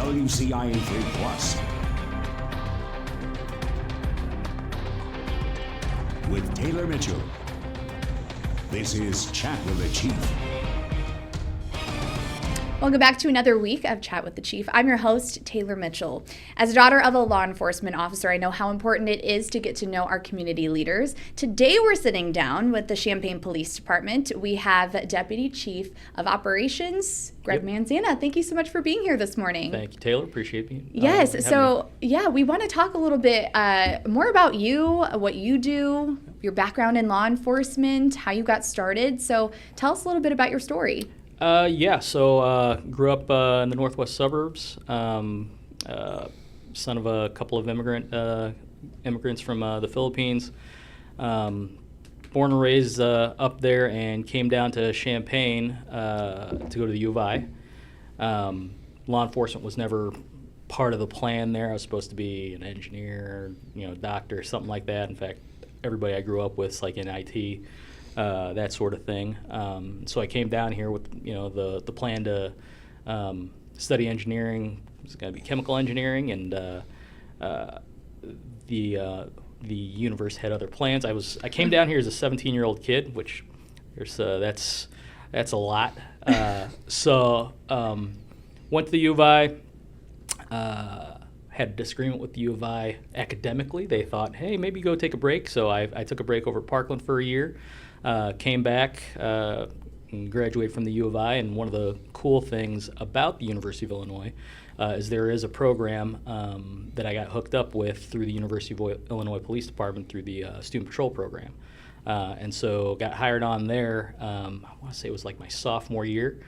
WCIA 3 Plus. With Taylor Mitchell. This is Chat with the Chief. Welcome back to another week of Chat with the Chief. I'm your host, Taylor Mitchell. As a daughter of a law enforcement officer, I know how important it is to get to know our community leaders. Today, we're sitting down with the Champaign Police Department. We have Deputy Chief of Operations, Greg Manzana. Thank you so much for being here this morning. Thank you, Taylor. Appreciate you. Yes. We want to talk a little bit more about you, what you do, your background in law enforcement, how you got started. So tell us a little bit about your story. Grew up in the northwest suburbs, son of a couple of immigrants from the Philippines. Born and raised up there and came down to Champaign to go to the U of I. Law enforcement was never part of the plan there. I was supposed to be an engineer, doctor, something like that. In fact, everybody I grew up with is like in IT. That sort of thing. So I came down here with the plan to study engineering. It's going to be chemical engineering, and the universe had other plans. I came down here as a 17-year-old kid, which that's a lot. Went to the U of I. Had a disagreement with the U of I academically. They thought, hey, maybe go take a break. So I took a break over at Parkland for a year. Came back and graduated from the U of I, and one of the cool things about the University of Illinois is there is a program that I got hooked up with through the University of Illinois Police Department through the Student Patrol Program. And so got hired on there, I want to say it was like my sophomore year.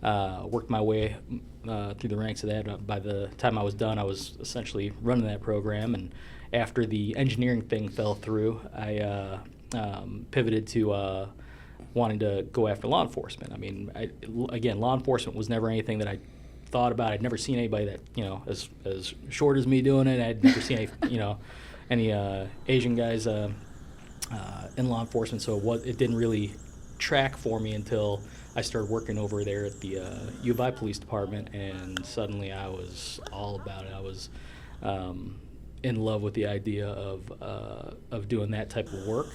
Worked my way through the ranks of that. By the time I was done, I was essentially running that program, and after the engineering thing fell through, I pivoted to wanting to go after law enforcement. I mean, law enforcement was never anything that I thought about. I'd never seen anybody that as short as me doing it. I'd never seen any Asian guys in law enforcement. So it didn't really track for me until I started working over there at the U of I Police Department, and suddenly I was all about it. I was in love with the idea of doing that type of work.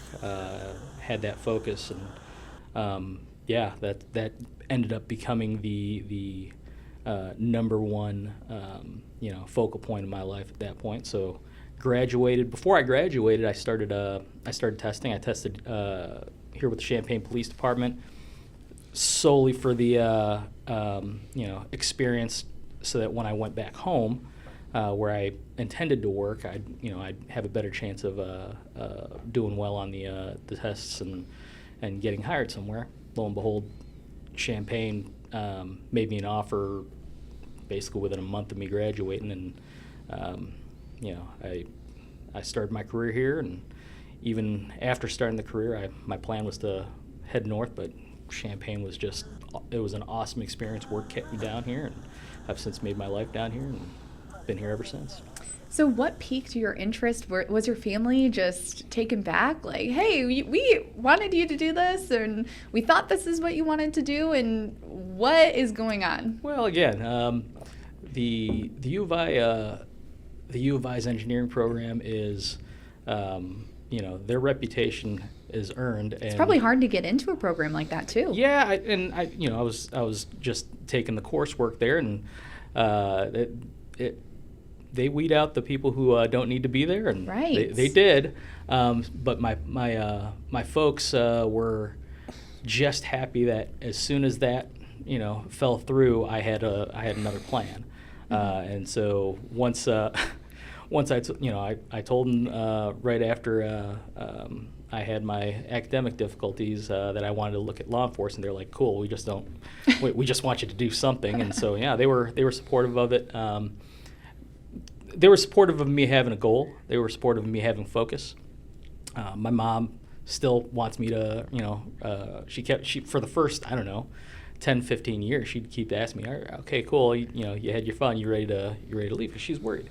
Had that focus, and that ended up becoming the number one focal point in my life at that point. So graduated. Before I graduated, I started testing. I tested here with the Champaign Police Department solely for the experience, so that when I went back home, where I intended to work, I'd have a better chance of doing well on the tests and getting hired somewhere. Lo and behold, Champaign made me an offer basically within a month of me graduating, and I started my career here. And even after starting the career, my plan was to head north, but Champaign was it was an awesome experience. Work kept me down here, and I've since made my life down here and been here ever since. So what piqued your interest? Was your family just taken back? Like, hey, we wanted you to do this, and we thought this is what you wanted to do, and what is going on? Well, again, the U of I's engineering program is, their reputation is earned. It's probably hard to get into a program like that too. Yeah, I was just taking the coursework there, and they weed out the people who don't need to be there, and right. they did. But my folks were just happy that as soon as that fell through, I had another plan. And so once I told them right after I had my academic difficulties that I wanted to look at law enforcement. They're like, cool, we just want you to do something. And so they were supportive of it. They were supportive of me having a goal. They were supportive of me having focus. My mom still wants me to, she for the first, 10, 15 years, she'd keep asking me, okay, cool, you had your fun, you ready to leave? Because she's worried.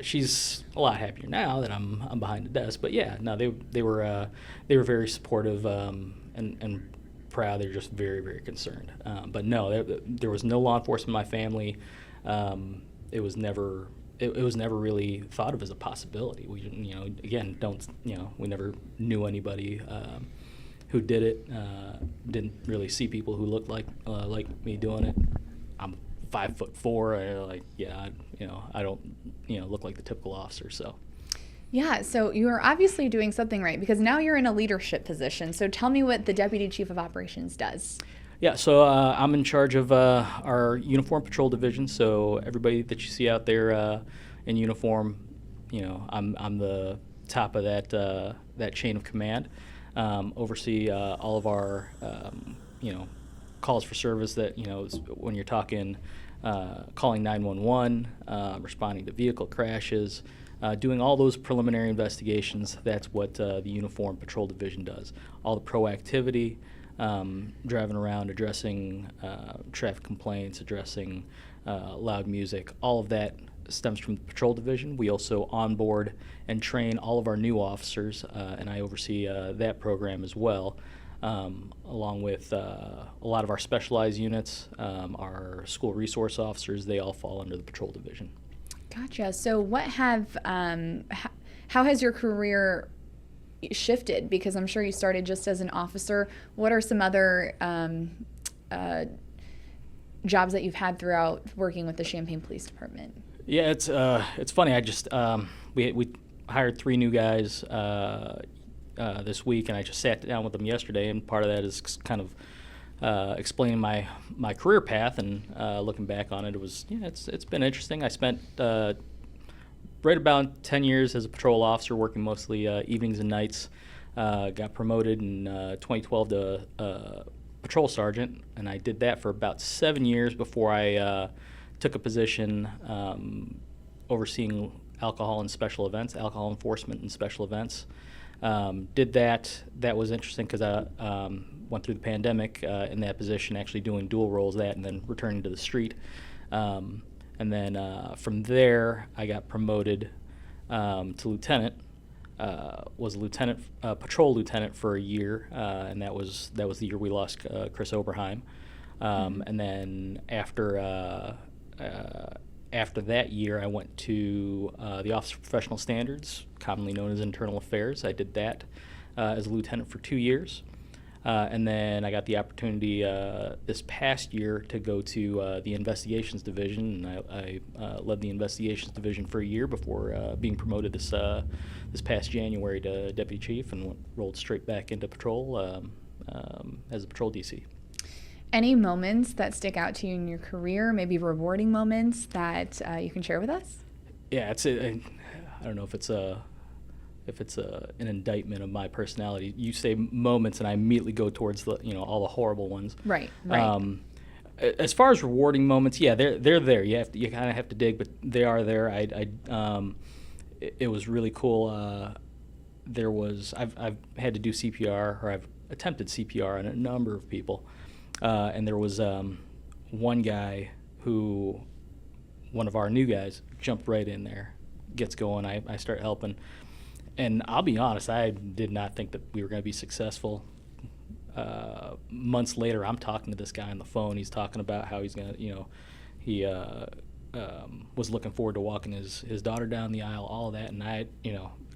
She's a lot happier now that I'm behind the desk. But yeah, no, they were very supportive, and proud. They're just very, very concerned. But no, there was no law enforcement in my family. It was never really thought of as a possibility. We didn't, again, we never knew anybody who did it. Didn't really see people who looked like me doing it. I'm 5'4". I don't look like the typical officer. So. Yeah, so you are obviously doing something right because now you're in a leadership position. So tell me what the Deputy Chief of Operations does. Yeah, so I'm in charge of our uniform patrol division. So everybody that you see out there in uniform, I'm the top of that chain of command. Oversee all of our calls for service that when you're talking calling 911, responding to vehicle crashes. Doing all those preliminary investigations, that's what the Uniform Patrol Division does. All the proactivity, driving around, addressing traffic complaints, addressing loud music, all of that stems from the Patrol Division. We also onboard and train all of our new officers, and I oversee that program as well, along with a lot of our specialized units, our school resource officers, they all fall under the Patrol Division. Gotcha. So how has your career shifted? Because I'm sure you started just as an officer. What are some other jobs that you've had throughout working with the Champaign Police Department? Yeah, it's funny. I just we hired 3 new guys this week, and I just sat down with them yesterday, and part of that is kind of explaining my career path and looking back on it. It's been interesting. I spent right about 10 years as a patrol officer, working mostly evenings and nights. Got promoted in 2012 to patrol sergeant, and I did that for about 7 years before I took a position overseeing alcohol enforcement and special events. Did that. That was interesting because I went through the pandemic in that position, actually doing dual roles, and then returning to the street. And then from there, I got promoted to lieutenant. Was a patrol lieutenant for a year, and that was the year we lost Chris Oberheim. And then after that year, I went to the Office of Professional Standards, commonly known as Internal Affairs. I did that as a lieutenant for 2 years. And then I got the opportunity this past year to go to the Investigations Division, and I led the Investigations Division for a year before being promoted this past January to Deputy Chief, and rolled straight back into patrol as a patrol DC. Any moments that stick out to you in your career, maybe rewarding moments that you can share with us? Yeah, I don't know if it's an indictment of my personality. You say moments, and I immediately go towards all the horrible ones. Right. As far as rewarding moments, yeah, they're there. You kind of have to dig, but they are there. It was really cool. I've had to do CPR, or I've attempted CPR on a number of people. And there was one guy one of our new guys, jumped right in there, gets going. I start helping. And I'll be honest, I did not think that we were going to be successful. Months later, I'm talking to this guy on the phone. He's talking about how he's going to, he was looking forward to walking his daughter down the aisle, all of that. And I,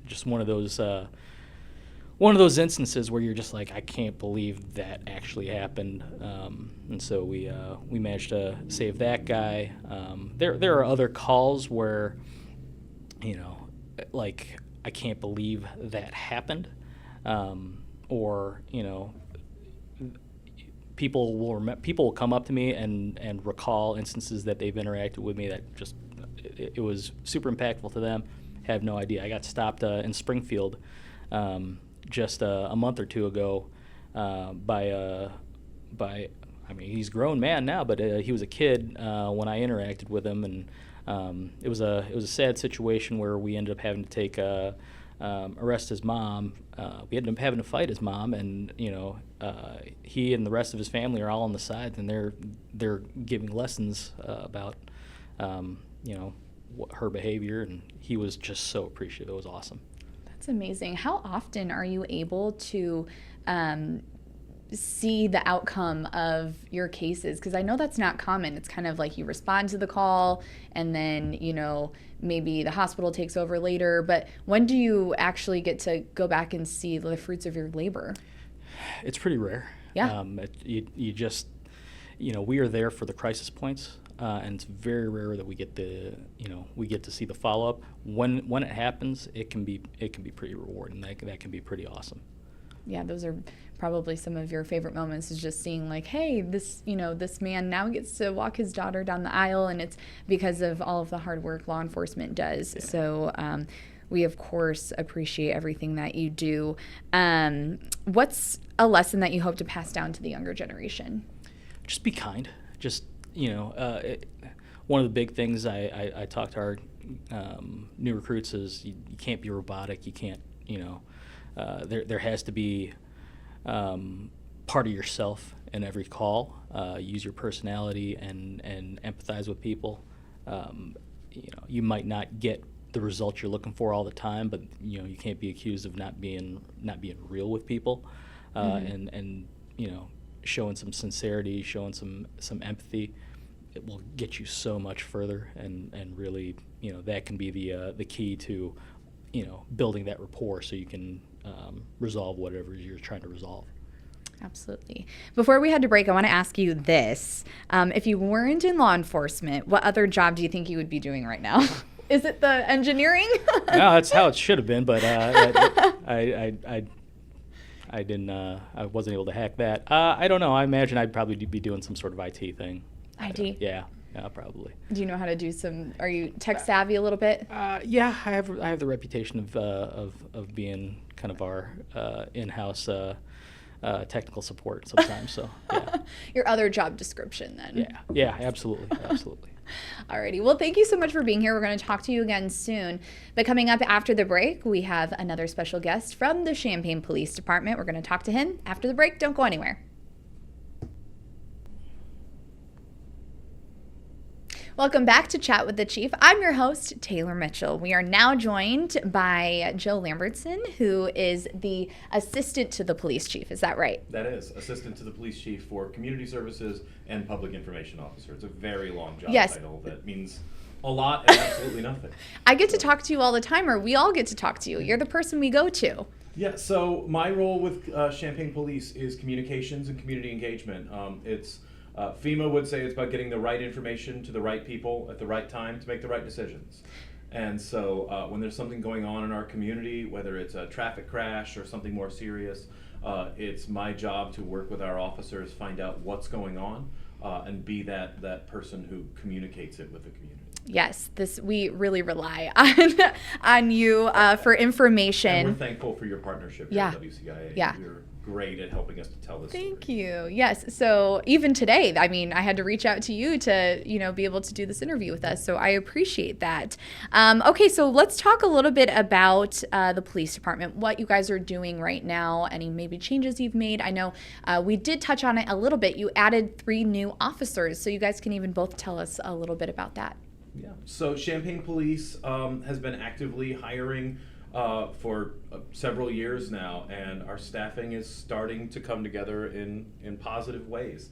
just one of those instances where you're just like, I can't believe that actually happened. And so we managed to save that guy. There are other calls where, like, I can't believe that happened. Or, people will come up to me and recall instances that they've interacted with me that just, it was super impactful to them. Have no idea. I got stopped in Springfield just a month or two ago by he's a grown man now, but he was a kid when I interacted with him, and it was a sad situation where we ended up having to arrest his mom. We ended up having to fight his mom, and he and the rest of his family are all on the side, and they're giving lessons about her behavior, and he was just so appreciative. It was awesome. That's amazing. How often are you able to see the outcome of your cases? Because I know that's not common. It's kind of like you respond to the call and then, maybe the hospital takes over later. But when do you actually get to go back and see the fruits of your labor? It's pretty rare. Yeah. You just, we are there for the crisis points, and it's very rare that we get to see the follow up. When it happens, it can be pretty rewarding. That can be pretty awesome. Yeah, those are probably some of your favorite moments, is just seeing like, hey, this man now gets to walk his daughter down the aisle, and it's because of all of the hard work law enforcement does. Yeah. So we, of course, appreciate everything that you do. What's a lesson that you hope to pass down to the younger generation? Just be kind. Just, one of the big things I talk to our new recruits is you can't be robotic. You can't, there has to be part of yourself in every call. Use your personality and empathize with people. You might not get the results you're looking for all the time, but you can't be accused of not being real with people, and showing some sincerity, showing some empathy. It will get you so much further, and really that can be the key to building that rapport so you can resolve whatever you're trying to resolve. Absolutely. Before we had to break, I want to ask you this. If you weren't in law enforcement, what other job do you think you would be doing right now? Is it the engineering? No, that's how it should have been, but I didn't. I wasn't able to hack that. I don't know. I imagine I'd probably be doing some sort of IT thing. IT? Yeah, probably. Do you know how to do are you tech savvy a little bit? Yeah, I have the reputation of being kind of our in-house technical support sometimes. So yeah. Your other job description then. Yeah, absolutely. Alrighty. Well, thank you so much for being here. We're going to talk to you again soon. But coming up after the break, we have another special guest from the Champaign Police Department. We're going to talk to him after the break. Don't go anywhere. Welcome back to Chat with the Chief. I'm your host, Taylor Mitchell. We are now joined by Joe Lambertson, who is the assistant to the police chief. Is that right? That is. Assistant to the police chief for community services and public information officer. It's a very long job title that means a lot and absolutely nothing. I get to talk to you all the time, or we all get to talk to you. You're the person we go to. Yeah, so my role with Champaign Police is communications and community engagement. FEMA would say it's about getting the right information to the right people at the right time to make the right decisions. And so when there's something going on in our community, whether it's a traffic crash or something more serious, it's my job to work with our officers, find out what's going on, and be that person who communicates it with the community. Yes, we really rely on you for information. And we're thankful for your partnership here at WCIA. Yeah. You're great at helping us to tell this story. Thank you. Yes. So even today, I had to reach out to you to, be able to do this interview with us. So I appreciate that. Okay, so let's talk a little bit about the police department, what you guys are doing right now, any maybe changes you've made. I know we did touch on it a little bit. You added 3 new officers, so you guys can even both tell us a little bit about that. Yeah. So Champaign Police has been actively hiring for several years now, and our staffing is starting to come together in positive ways.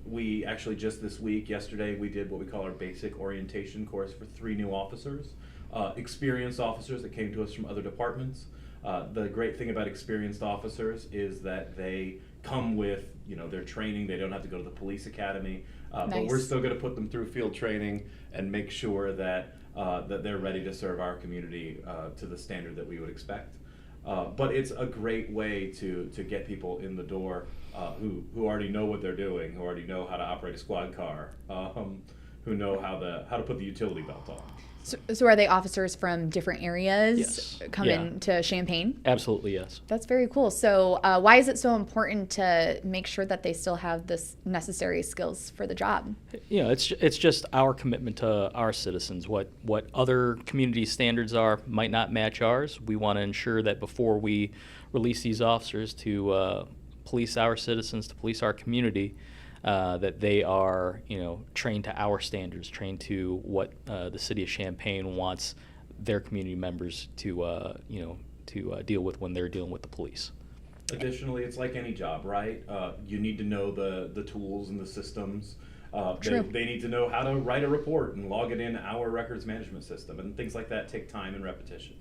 We actually just this week, yesterday, we did what we call our basic orientation course for 3 new officers, experienced officers that came to us from other departments. The great thing about experienced officers is that they come with their training. They don't have to go to the police academy, Nice. but we're still going to put them through field training and make sure that they're ready to serve our community to the standard that we would expect. But it's a great way to get people in the door who already know what they're doing, who already know how to operate a squad car, who know how to put the utility belt on. So are they officers from different areas Yes. coming to Champaign? Absolutely, yes. That's very cool. So why is it so important to make sure that they still have this necessary skills for the job? It's just our commitment to our citizens. What other community standards are might not match ours. We want to ensure that before we release these officers to police our citizens, to police our community, that they are, trained to our standards, trained to what the city of Champaign wants their community members to deal with when they're dealing with the police. Additionally, it's like any job, right? You need to know the tools and the systems. True. They need to know how to write a report and log it in our records management system, and things like that take time and repetition.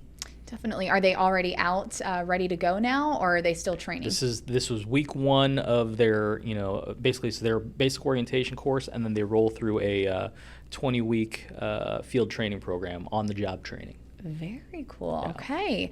Definitely. Are they already out, ready to go now, or are they still training? This was week 1 of their, basically it's their basic orientation course, and then they roll through a 20-week field training program, on the job training. Very cool. Yeah. Okay.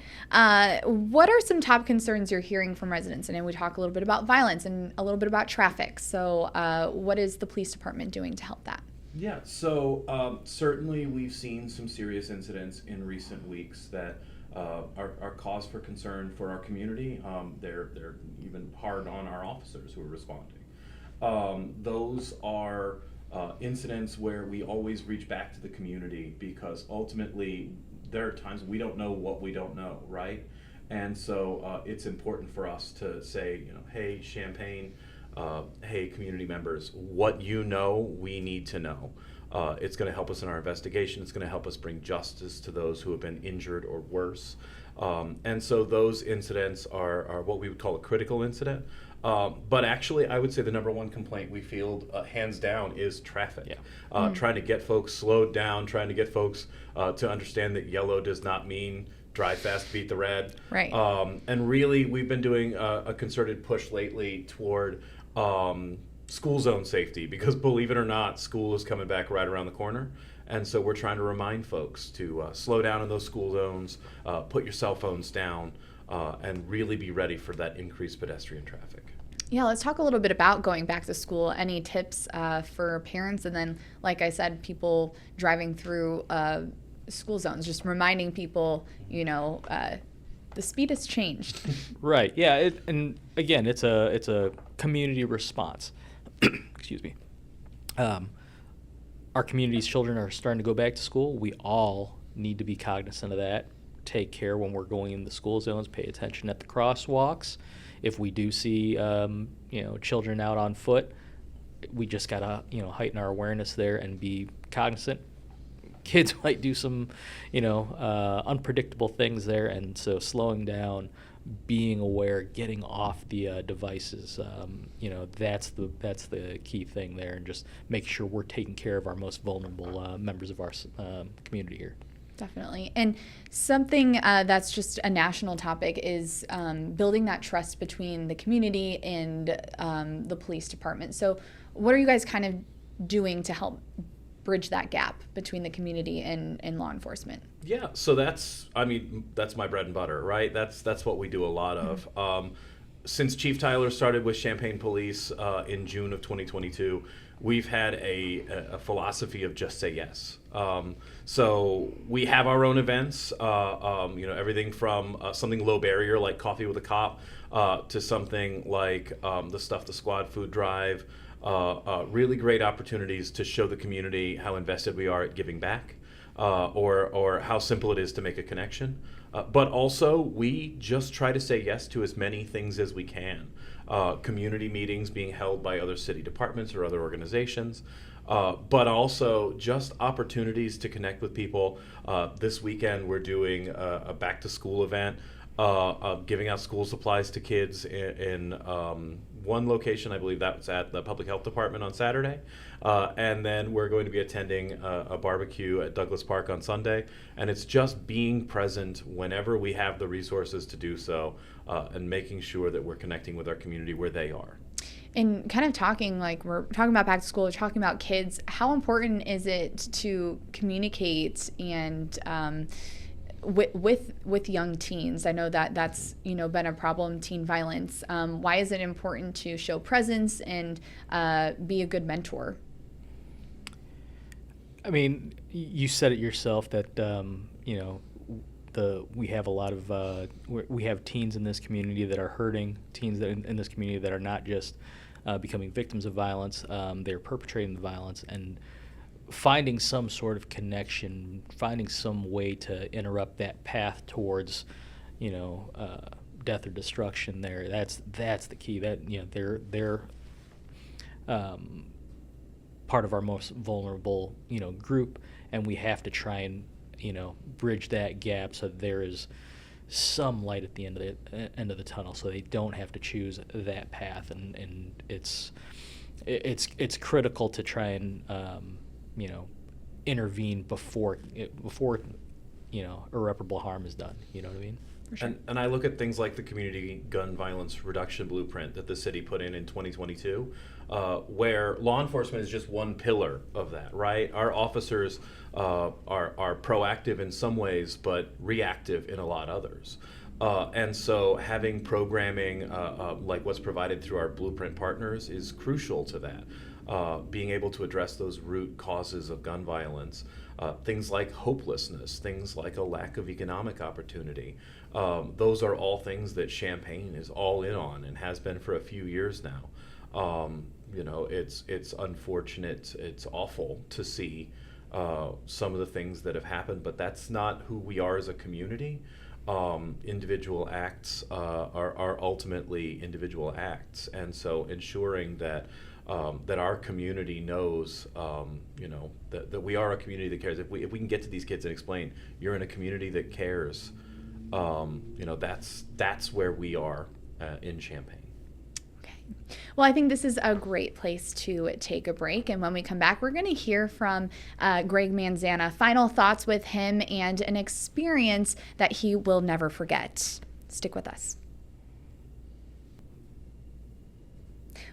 What are some top concerns you're hearing from residents? And then we talk a little bit about violence and a little bit about traffic. So what is the police department doing to help that? Yeah, so certainly we've seen some serious incidents in recent weeks that are cause for concern for our community. They're even hard on our officers who are responding. Those are incidents where we always reach back to the community, because ultimately there are times we don't know what we don't know, right? And so it's important for us to say, hey, Champaign, hey, community members, what you know, we need to know. It's going to help us in our investigation. It's going to help us bring justice to those who have been injured or worse. And so those incidents are what we would call a critical incident. But actually, I would say the number one complaint we field, hands down, is traffic. Yeah. Trying to get folks slowed down, trying to get folks to understand that yellow does not mean drive fast, beat the red. Right. And really, we've been doing a concerted push lately toward school zone safety, because believe it or not, school is coming back right around the corner. And so we're trying to remind folks to slow down in those school zones, put your cell phones down, and really be ready for that increased pedestrian traffic. Yeah, let's talk a little bit about going back to school. Any tips for parents? And then, like I said, people driving through school zones, just reminding people, the speed has changed. Right. Yeah. And again, it's a community response. Excuse me. Our community's children are starting to go back to school. We all need to be cognizant of that. Take care when we're going in the school zones. Pay attention at the crosswalks. If we do see, children out on foot, we just gotta, heighten our awareness there and be cognizant. Kids might do some, unpredictable things there, and so slowing down, being aware, getting off the devices, that's the key thing there, and just make sure we're taking care of our most vulnerable members of our community here. Definitely. And something that's just a national topic is building that trust between the community and the police department. So what are you guys kind of doing to help bridge that gap between the community and law enforcement? Yeah, so that's my bread and butter, right? That's what we do a lot of. Mm-hmm. Since Chief Tyler started with Champaign Police in June of 2022, we've had a philosophy of just say yes. So we have our own events, everything from something low barrier like Coffee with a Cop to something like the Stuff the Squad food drive. Really great opportunities to show the community how invested we are at giving back, or how simple it is to make a connection. But also, we just try to say yes to as many things as we can. Community meetings being held by other city departments or other organizations, but also just opportunities to connect with people. This weekend, we're doing a back-to-school event, giving out school supplies to kids in one location. I believe that's at the Public Health Department on Saturday. And then we're going to be attending a barbecue at Douglas Park on Sunday. And it's just being present whenever we have the resources to do so, and making sure that we're connecting with our community where they are. And kind of talking, like we're talking about back to school, we're talking about kids, how important is it to communicate and with young teens? I know that's been a problem, teen violence. Why is it important to show presence and be a good mentor? I mean, you said it yourself that we have a lot of we have teens in this community that are hurting, teens that in this community that are not just becoming victims of violence, they're perpetrating the violence, and finding some sort of connection, finding some way to interrupt that path towards, death or destruction. There, that's the key. That they're part of our most vulnerable group, and we have to try and bridge that gap so there is some light at the end of the tunnel, so they don't have to choose that path. And it's critical to try and intervene before irreparable harm is done. You know what I mean? Sure. And I look at things like the Community Gun Violence Reduction Blueprint that the city put in 2022, where law enforcement is just one pillar of that, right? Our officers are proactive in some ways, but reactive in a lot others. And so having programming like what's provided through our Blueprint partners is crucial to that. Being able to address those root causes of gun violence, things like hopelessness, things like a lack of economic opportunity. Those are all things that Champaign is all in on and has been for a few years now. It's unfortunate, it's awful to see some of the things that have happened, but that's not who we are as a community. Individual acts are ultimately individual acts, and so ensuring that our community knows, that we are a community that cares. If we can get to these kids and explain, you're in a community that cares, that's where we are in Champaign. Okay. Well, I think this is a great place to take a break. And when we come back, we're going to hear from Greg Manzana, final thoughts with him and an experience that he will never forget. Stick with us.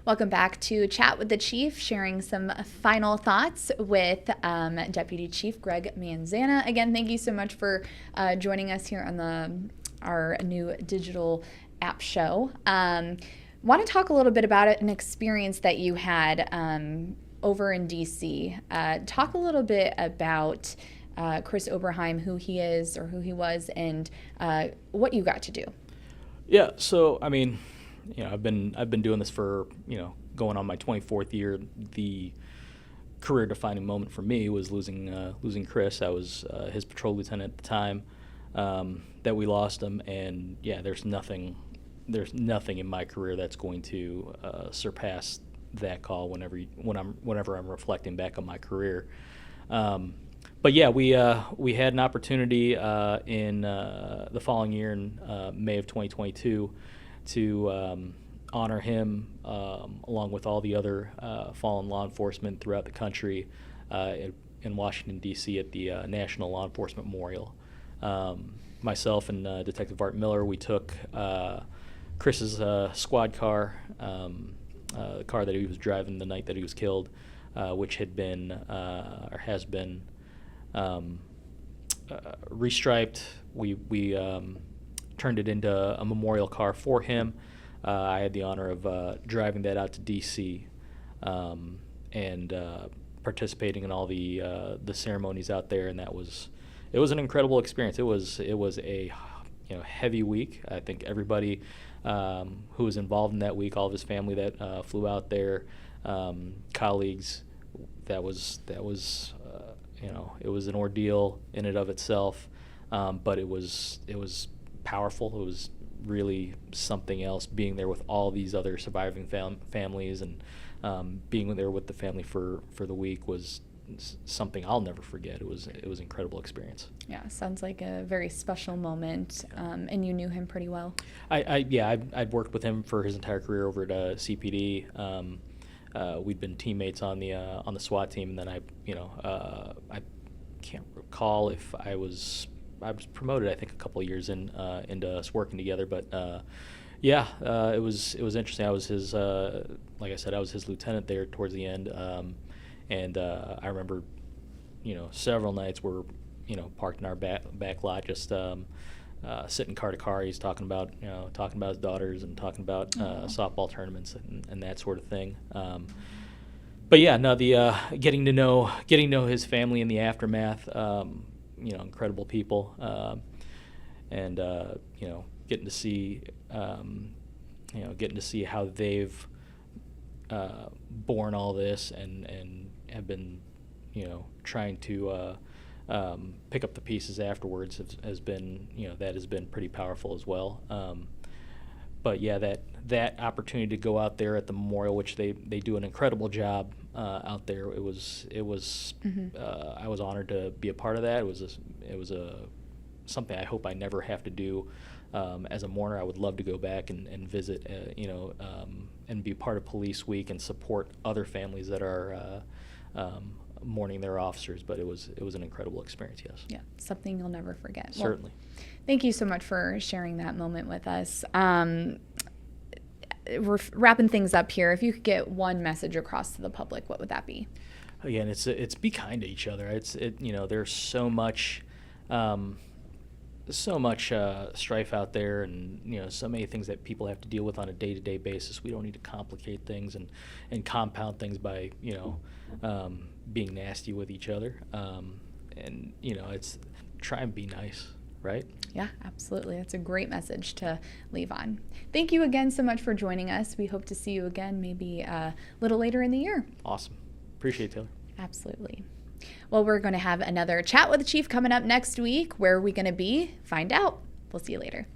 Welcome back to Chat with the Chief, sharing some final thoughts with Deputy Chief Greg Manzana. Again, thank you so much for joining us here on our new digital app show. Want to talk a little bit about an experience that you had over in D.C. Talk a little bit about Chris Oberheim, who he is or who he was, and what you got to do. Yeah, so I mean, I've been doing this for going on my 24th year. The career-defining moment for me was losing Chris. I was his patrol lieutenant at the time that we lost him, and yeah, there's nothing in my career that's going to surpass that call whenever I'm reflecting back on my career. But yeah, we had an opportunity in the following year in May of 2022 to honor him along with all the other fallen law enforcement throughout the country in Washington, D.C. at the National Law Enforcement Memorial. Myself and Detective Art Miller, we took Chris's squad car, the car that he was driving the night that he was killed, which had been or has been restriped. We turned it into a memorial car for him. I had the honor of driving that out to D.C. And participating in all the ceremonies out there, and it was an incredible experience. It was a heavy week. I think everybody who was involved in that week, all of his family that flew out there, colleagues, that was it was an ordeal in and of itself, but it was powerful. It was really something else, being there with all these other surviving families, and being there with the family for the week was something I'll never forget. It was an incredible experience. Yeah, sounds like a very special moment, and you knew him pretty well. I'd worked with him for his entire career over at CPD. We'd been teammates on the SWAT team, and then I can't recall if I was promoted, I think, a couple of years into us working together, but it was interesting. I was his, like I said, I was his lieutenant there towards the end, and I remember, several nights we're, parked in our back lot, just sitting car to car. He's talking about his daughters and talking about softball tournaments and that sort of thing. But yeah, no, the getting to know his family in the aftermath. Incredible people, and getting to see how they've borne all this and have been trying to pick up the pieces afterwards has been pretty powerful as well. But yeah, that opportunity to go out there at the memorial, which they do an incredible job out there. It was Mm-hmm. I was honored to be a part of that. It was a something I hope I never have to do as a mourner. I would love to go back and visit, and be part of Police Week and support other families that are mourning their officers. But it was an incredible experience. Yes. Yeah, something you'll never forget. Certainly. Well, thank you so much for sharing that moment with us. We're wrapping things up here. If you could get one message across to the public, what would that be? Again, it's be kind to each other. There's so much strife out there, and so many things that people have to deal with on a day-to-day basis. We don't need to complicate things and compound things by being nasty with each other. It's try and be nice, right? Yeah, absolutely. That's a great message to leave on. Thank you again so much for joining us. We hope to see you again maybe a little later in the year. Awesome. Appreciate it, Taylor. Absolutely. Well, we're going to have another Chat with the Chief coming up next week. Where are we going to be? Find out. We'll see you later.